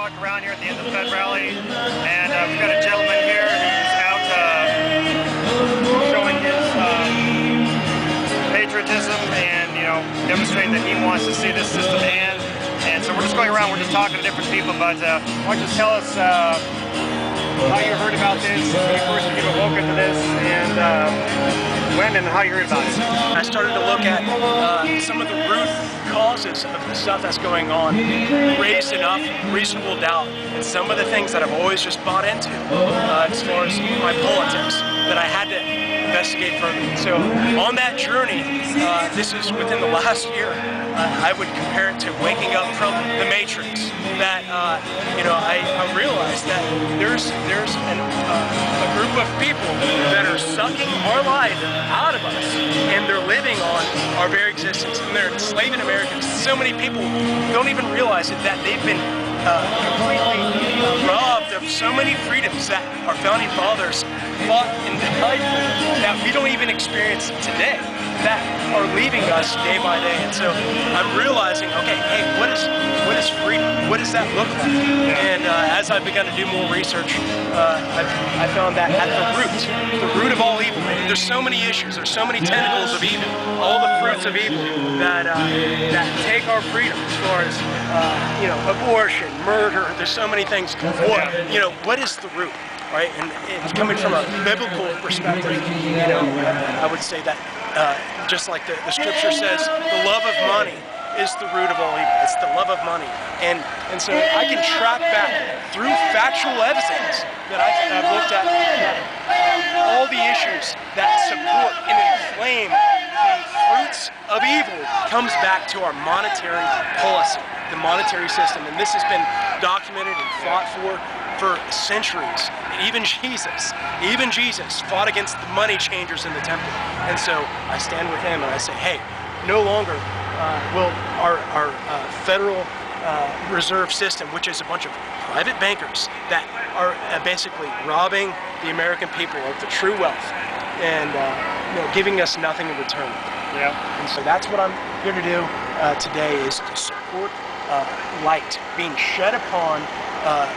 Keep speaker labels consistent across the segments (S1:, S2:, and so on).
S1: walk around here at the end of the Fed rally, and we've got a gentleman here who's out showing his patriotism and, you know, demonstrating that he wants to see this system end. And so we're just going around, we're just talking to different people, but why don't you tell us how you heard about this, when you first became awoken to this, and when and how you heard about it.
S2: I started to look at some of the root causes of the stuff that's going on, raised enough reasonable doubt in some of the things that I've always just bought into as far as my politics, that I had to investigate further. So on that journey, this is within the last year, I would compare it to waking up from the Matrix. That you know, I realized that there's a group of people that are sucking our life out of us, and they're living on our very existence, and they're enslaving Americans. So many people don't even realize it, that they've been completely robbed of so many freedoms that our founding fathers fought and died for, that we don't even experience today, that are leaving us day by day. And so I'm realizing, okay, hey, what is freedom? What does that look like? And as I've begun to do more research, I found that at the root of all evil, there's so many issues, there's so many tentacles of evil, all the fruits of evil that take our freedom, as far as you know, abortion, murder. There's so many things. You know, what is the root? Right, and it's coming from a biblical perspective. You know, I would say that just like the scripture says, the love of money is the root of all evil. It's the love of money, and so I can track back through factual evidence that I've looked at all the issues that support and inflame the fruits of evil comes back to our monetary policy, the monetary system, and this has been documented and fought for centuries. And even Jesus fought against the money changers in the temple. And so I stand with him and I say, hey, no longer will our Federal Reserve System, which is a bunch of private bankers that are basically robbing the American people of the true wealth and you know, giving us nothing in return.
S1: Yeah.
S2: And so that's what I'm here to do today, is to support light being shed upon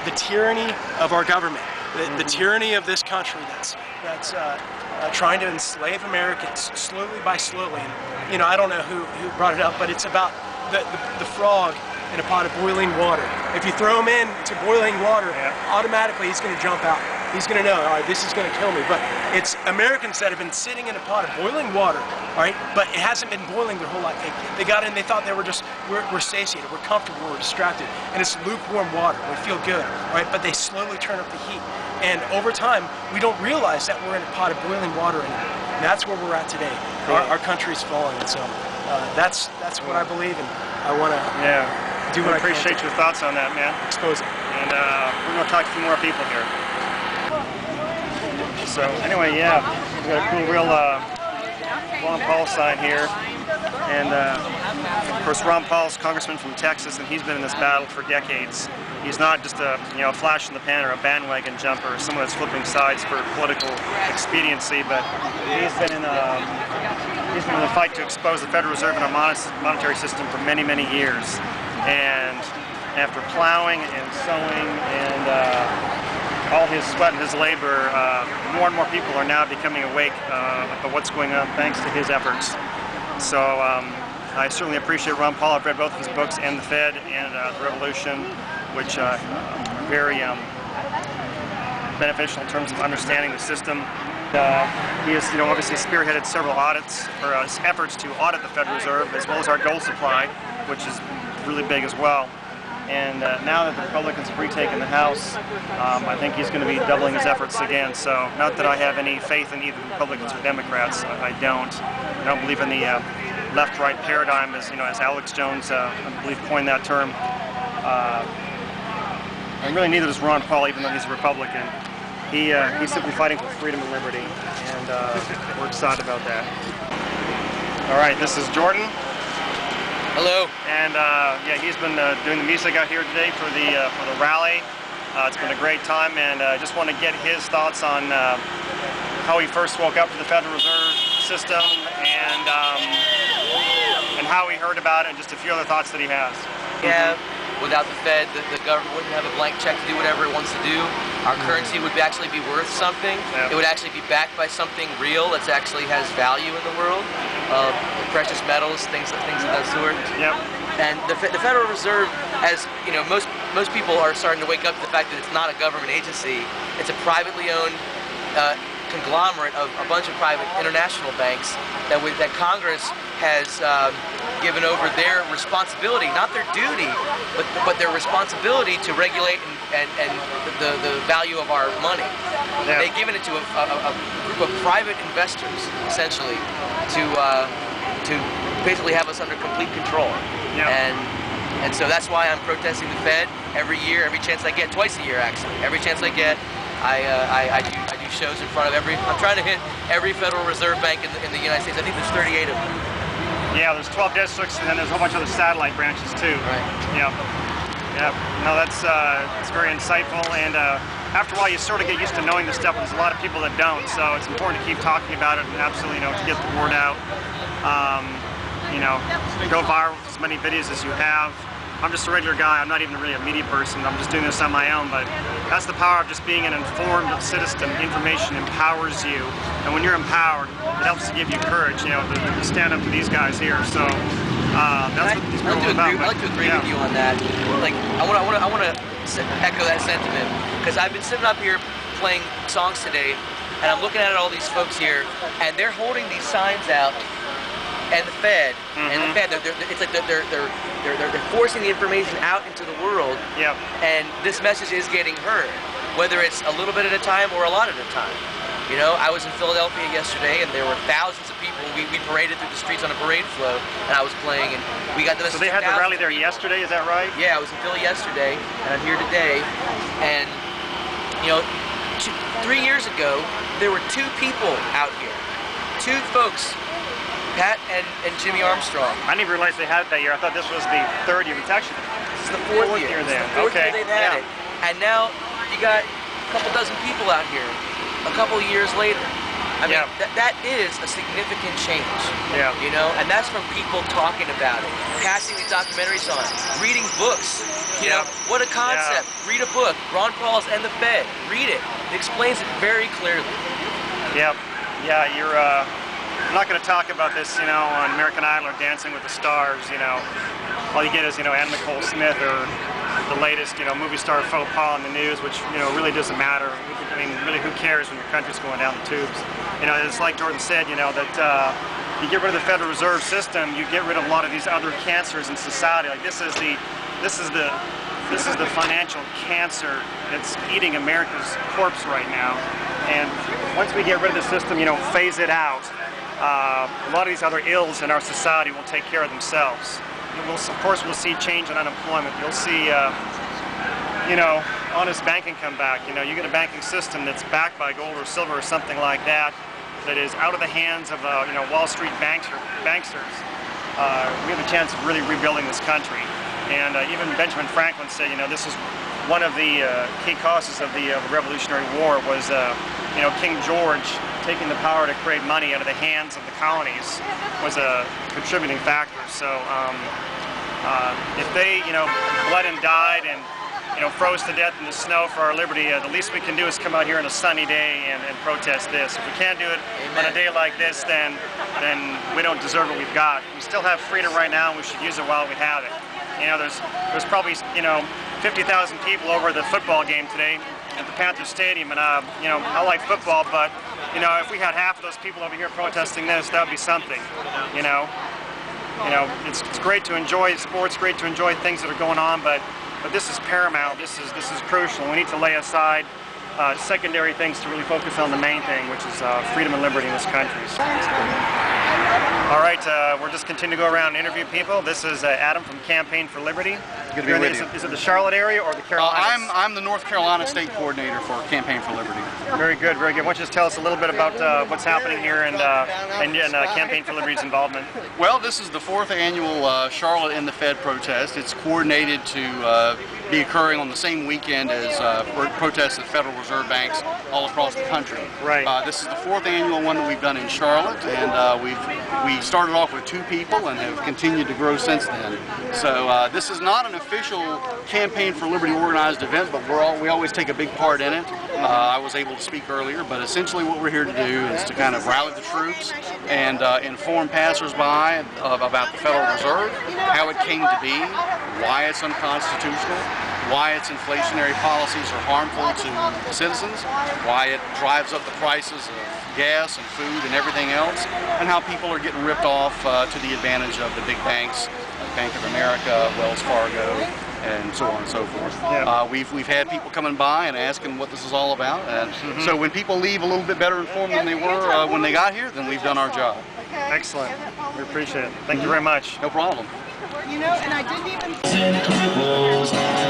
S2: the tyranny of our government, the tyranny of this country that's trying to enslave Americans slowly by slowly. And, you know, I don't know who brought it up, but it's about the frog in a pot of boiling water. If you throw him into boiling water, automatically he's going to jump out. He's going to know, all right, this is going to kill me. But it's Americans that have been sitting in a pot of boiling water, all right, but it hasn't been boiling their whole life. They got in, they thought they were just, we're satiated, we're comfortable, we're distracted, and it's lukewarm water. We feel good, all right, but they slowly turn up the heat. And over time, we don't realize that we're in a pot of boiling water anymore. And that's where we're at today. Our country's falling, and so that's what I believe, and I want to do what I can.
S1: Appreciate your thoughts on that, man.
S2: Expose it.
S1: And we're going to talk to a few more people here. So anyway, yeah, we got a cool real Ron Paul sign here, and of course Ron Paul's congressman from Texas, and he's been in this battle for decades. He's not just a flash in the pan or a bandwagon jumper, or someone that's flipping sides for political expediency, but he's been in the fight to expose the Federal Reserve and our monetary system for many, many years. And after plowing and sowing and all his sweat and his labor, more and more people are now becoming awake about what's going on thanks to his efforts. So I certainly appreciate Ron Paul. I've read both his books, and The Fed and The Revolution, which are very beneficial in terms of understanding the system. He has, obviously spearheaded several audits, or efforts to audit the Federal Reserve, as well as our gold supply, which is really big as well. And now that the Republicans have retaken the House, I think he's going to be doubling his efforts again. So, not that I have any faith in either Republicans or Democrats. I don't believe in the left-right paradigm, as Alex Jones, I believe, coined that term. And really, neither does Ron Paul, even though he's a Republican. He's simply fighting for freedom and liberty, and we're excited about that. All right, this is Jordan.
S3: Hello.
S1: And yeah, he's been doing the music out here today for the rally. It's been a great time, and I just want to get his thoughts on how he first woke up to the Federal Reserve System, and how he heard about it, and just a few other thoughts that he has.
S3: Yeah, without the Fed, the government wouldn't have a blank check to do whatever it wants to do. Our currency would actually be worth something. It would actually be backed by something real that actually has value in the world, precious metals, things of that sort.
S1: Yep.
S3: And the Federal Reserve, as you know, most people are starting to wake up to the fact that it's not a government agency. It's a privately owned conglomerate of a bunch of private international banks that Congress has given over their responsibility, not their duty, but their responsibility to regulate and the value of our money. Yeah. They've given it to a group of private investors, essentially, to basically have us under complete control. Yeah. And so that's why I'm protesting the Fed every year, every chance I get, twice a year actually. Every chance I get, I do shows in front of I'm trying to hit every Federal Reserve Bank in the United States. I think there's 38 of them.
S1: Yeah, there's 12 districts, and then there's a whole bunch of other satellite branches too.
S3: Right.
S1: Yeah. Yeah. No, that's very insightful, and after a while you sort of get used to knowing this stuff, and there's a lot of people that don't, so it's important to keep talking about it and absolutely, to get the word out. Go viral with as many videos as you have. I'm just a regular guy. I'm not even really a media person. I'm just doing this on my own, but that's the power of just being an informed citizen. Information empowers you, and when you're empowered, it helps to give you courage, to stand up to these guys here. So that's what these people are about.
S3: I'd like to agree with you on that. Like, I want to echo that sentiment, because I've been sitting up here playing songs today, and I'm looking at all these folks here, and they're holding these signs out. And the Fed, it's like they're forcing the information out into the world.
S1: Yep.
S3: And this message is getting heard, whether it's a little bit at a time or a lot at a time. I was in Philadelphia yesterday, and there were thousands of people. We paraded through the streets on a parade float, and I was playing, and we got the message.
S1: So they had the rally there yesterday, is that right?
S3: Yeah, I was in Philly yesterday, and I'm here today. And 3 years ago, there were 2 people out here, 2 folks. Pat and Jimmy Armstrong.
S1: I didn't even realize they had it that year. I thought this was the 3rd year. It's actually
S3: this is the 4th year.
S1: Then.
S3: The 4th year they've had it. And now you got a couple dozen people out here a couple of years later. I mean, that is a significant change.
S1: Yeah.
S3: And that's from people talking about it, passing these documentaries on, reading books. What a concept. Read a book. Ron Paul's and the Fed. Read it. It explains it very clearly.
S1: Yep. Yeah, you're I'm not going to talk about this, on American Idol or Dancing with the Stars, all you get is, Anna Nicole Smith or the latest, movie star faux pas in the news, which, really doesn't matter. I mean, really, who cares when your country's going down the tubes? It's like Jordan said, that you get rid of the Federal Reserve System, you get rid of a lot of these other cancers in society. Like this is the financial cancer that's eating America's corpse right now. And once we get rid of the system, phase it out, a lot of these other ills in our society will take care of themselves. Of course, we'll see change in unemployment. You'll see, honest banking come back. You get a banking system that's backed by gold or silver or something like that, that is out of the hands of, Wall Street banksters. We have a chance of really rebuilding this country. And even Benjamin Franklin said, this is one of the key causes of the Revolutionary War was, King George taking the power to create money out of the hands of the colonies was a contributing factor. So if they, bled and died and, froze to death in the snow for our liberty, the least we can do is come out here on a sunny day and protest this. If we can't do it on a day like this, then we don't deserve what we've got. We still have freedom right now, and we should use it while we have it. There's probably, 50,000 people over the football game today at the Panther Stadium, and I like football, but if we had half of those people over here protesting this, that would be something. It's great to enjoy sports, great to enjoy things that are going on, but this is paramount. This is crucial. We need to lay aside secondary things to really focus on the main thing, which is freedom and liberty in this country. All right, we're just continuing to go around and interview people. This is Adam from Campaign for Liberty.
S4: Good to be with you.
S1: Is it the Charlotte area or the Carolinas?
S4: I'm the North Carolina State Coordinator for Campaign for Liberty.
S1: Very good, very good. Why don't you just tell us a little bit about what's happening here and Campaign for Liberty's involvement?
S4: Well, this is the 4th annual Charlotte and the Fed protest. It's coordinated to be occurring on the same weekend as protests at Federal Reserve banks all across the country.
S1: Right.
S4: This is the 4th annual one that we've done in Charlotte, and we started off with 2 people and have continued to grow since then. So this is not an official Campaign for Liberty organized event, but we always take a big part in it. I was able to speak earlier, but essentially what we're here to do is to kind of rally the troops and inform passersby about the Federal Reserve, how it came to be, why it's unconstitutional, why its inflationary policies are harmful to citizens, why it drives up the prices of gas and food and everything else, and how people are getting ripped off to the advantage of the big banks, Bank of America, Wells Fargo, and so on and so forth.
S1: Yeah.
S4: We've had people coming by and asking what this is all about, and so when people leave a little bit better informed than they were when they got here, then we've done our job.
S1: Excellent. We appreciate it. Thank you very much.
S4: No problem.
S5: You know, and I didn't even...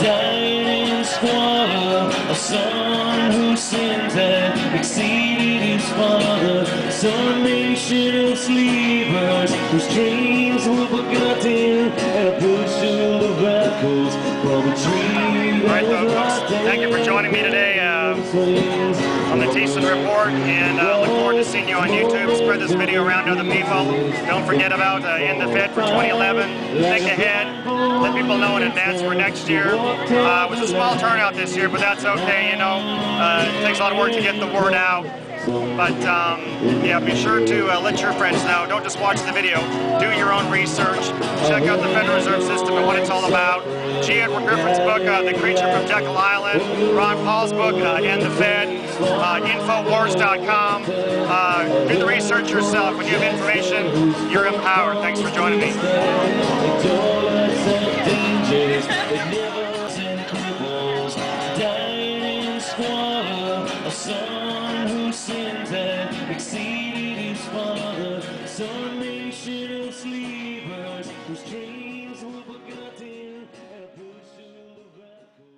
S6: Dying in squalor, a son who sinned and exceeded his father, some nation of sleepers whose dreams were forgotten, and a bushel of apples from a tree.
S1: All right, folks, thank you for joining me today on the Thiessen Report, and look forward to seeing you on YouTube. Spread this video around to other people. Don't forget about In the Fed for 2011. Think ahead. Let people know in advance for next year. It was a small turnout this year, but that's okay, you know. It takes a lot of work to get the word out. But yeah, be sure to let your friends know. Don't just watch the video. Do your own research. Check out the Federal Reserve System and what it's all about. G. Edward Griffin's book, The Creature from Jekyll Island. Ron Paul's book, In the Fed. Infowars.com. Do the research yourself. When you have information, you're empowered. Thanks for joining me.